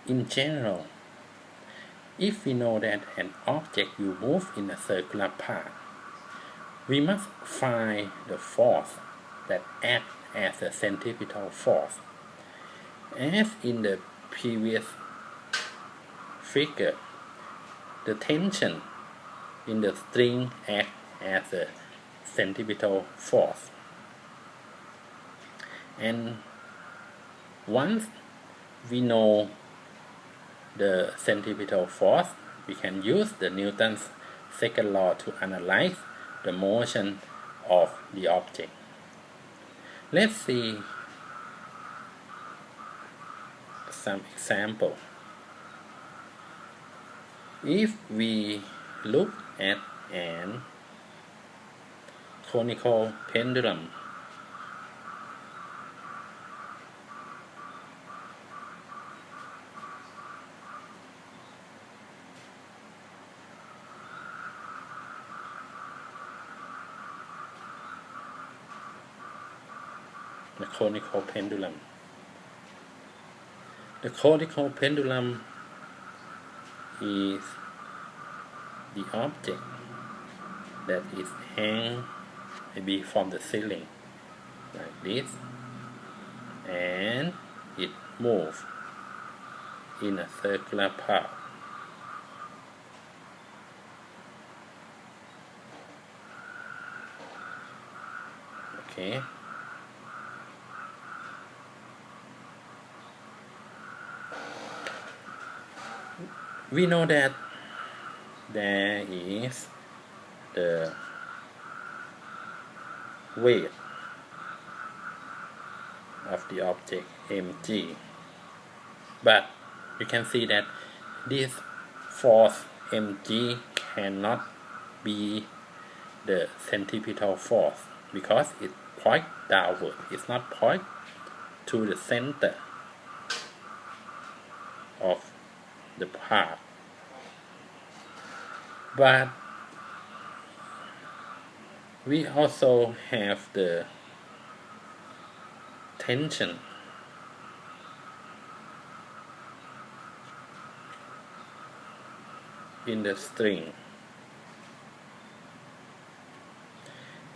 In general, if we know that an object will move in a circular path, we must find the force that acts as a centripetal force. As in the previous figure, the tension in the string acts as a centripetal force. And once we know the centripetal force, we can use the Newton's second law to analyze the motion of the object. Let's see some example. If we look at an conical pendulum, the conical pendulum. The conical pendulum is the object that is hang maybe from the ceiling like this, and it moves in a circular path. Okay. We know that there is the weight of the object mg, but you can see that this force mg cannot be the centripetal force because it points downward. It's not point to the center of the path. But we also have the tension in the string.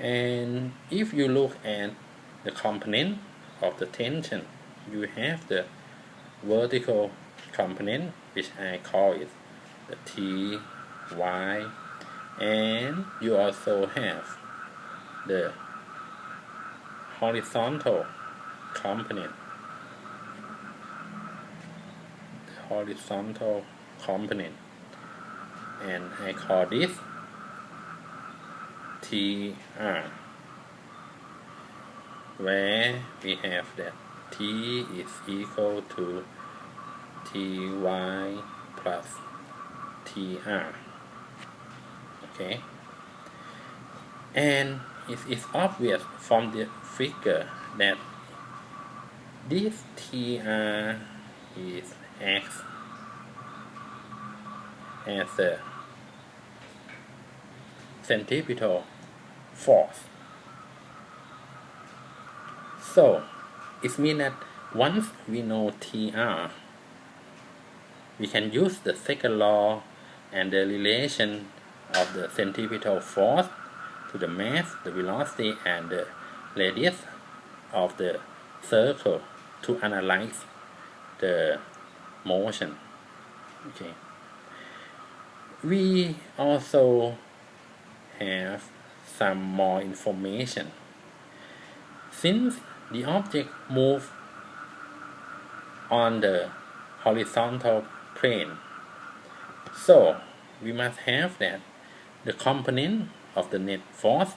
And if you look at the component of the tension, you have the vertical component, which I call it the T, Y, and you also have the horizontal component. And I call this TR, where we have that T is equal to Ty plus Tr. Okay, and it is obvious from the figure that this Tr is acts as a centripetal force. So it means that once we know Tr, we can use the second law and the relation of the centripetal force to the mass, the velocity, and the radius of the circle to analyze the motion. Okay. We also have some more information. Since the object moves on the horizontal plane, so we must have that the component of the net force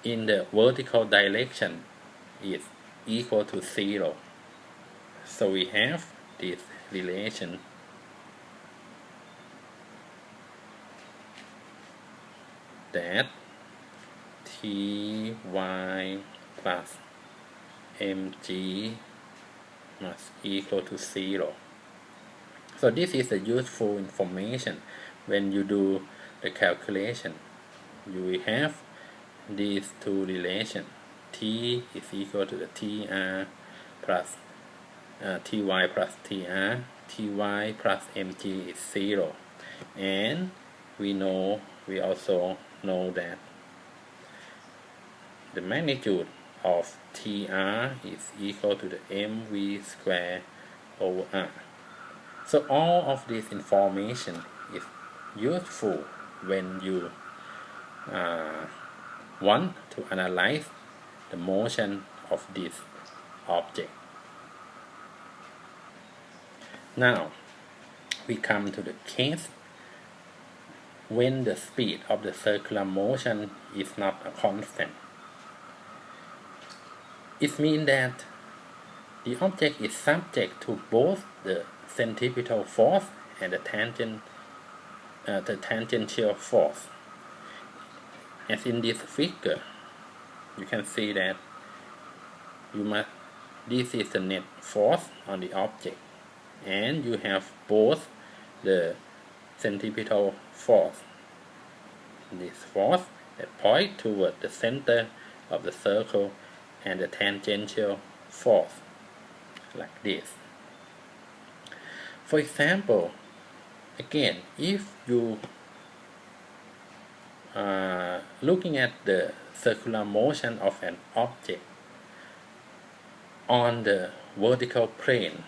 in the vertical direction is equal to 0. So we have this relation that Ty plus mg must equal to 0. So this is a useful information when you do the calculation. You will have these two relations. T is equal to the Tr plus Ty plus Tr. Ty plus mg is 0, and we also know that the magnitude of Tr is equal to the mv squared over r. So all of this information is useful when you want to analyze the motion of this object. Now we come to the case when the speed of the circular motion is not a constant. It means that the object is subject to both the centripetal force and the tangential force. As in this figure, you can see that this is the net force on the object, and you have both the centripetal force, this force that point toward the center of the circle, and the tangential force like this. For example, again, if you are looking at the circular motion of an object on the vertical plane,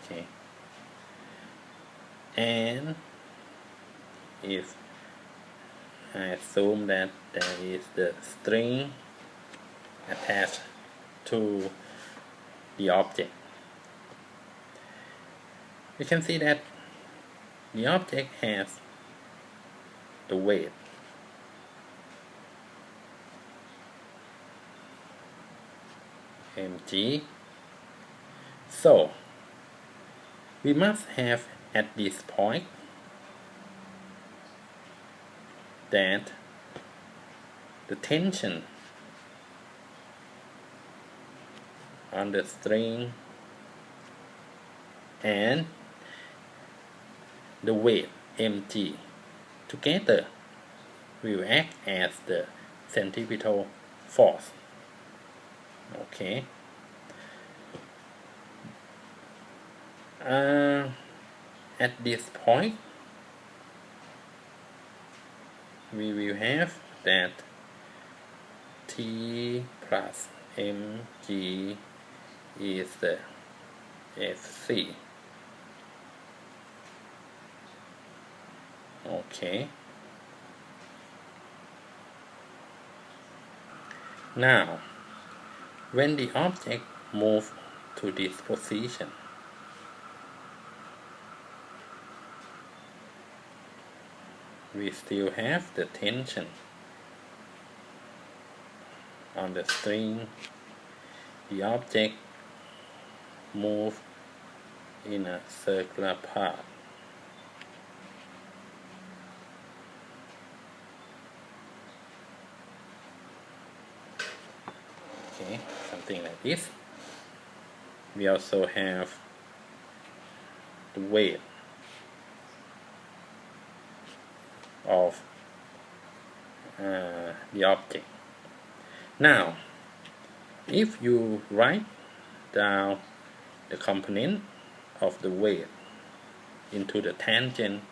okay, and if I assume that there is the string attached to the object, you can see that the object has the weight mg. So we must have at this point that the tension on the string and the weight mg together will act as the centripetal force. Okay. At this point, we will have that T plus mg is the Fc. Okay. Now, when the object moves to this position, we still have the tension on the string. The object moves in a circular path. Okay, something like this. We also have the weight of the object. Now, if you write down the component of the weight into the tangent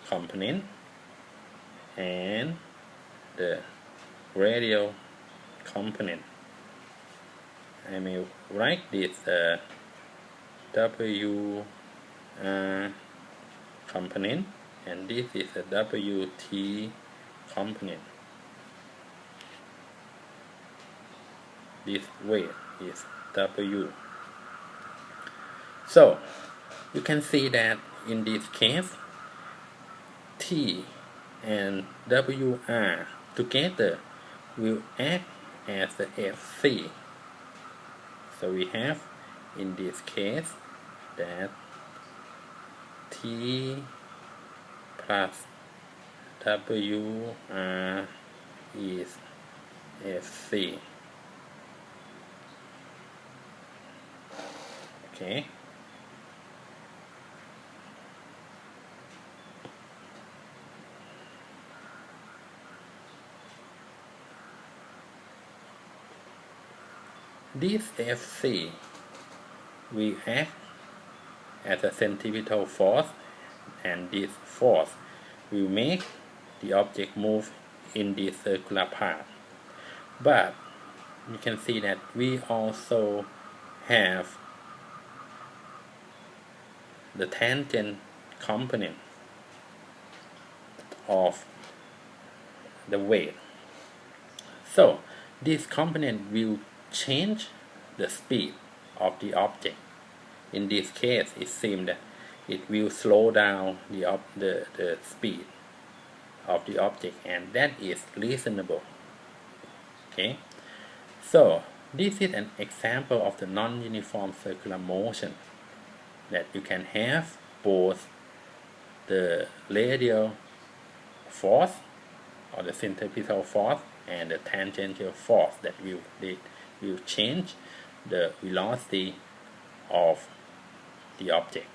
component and the radial component, I may write this W component, and this is a WT component. This weight is W. So you can see that in this case, T and WR together will act as the Fc. So we have in this case that T plus WR is Fc. Okay. This Fc will act as a centripetal force, and this force will make the object move in this circular path. But you can see that we also have the tangent component of the weight. So this component will change the speed of the object. In this case, it seems that it will slow down the speed of the object, and that is reasonable. Okay, so this is an example of the non-uniform circular motion, that you can have both the radial force or the centripetal force and the tangential force that will change the velocity of the object.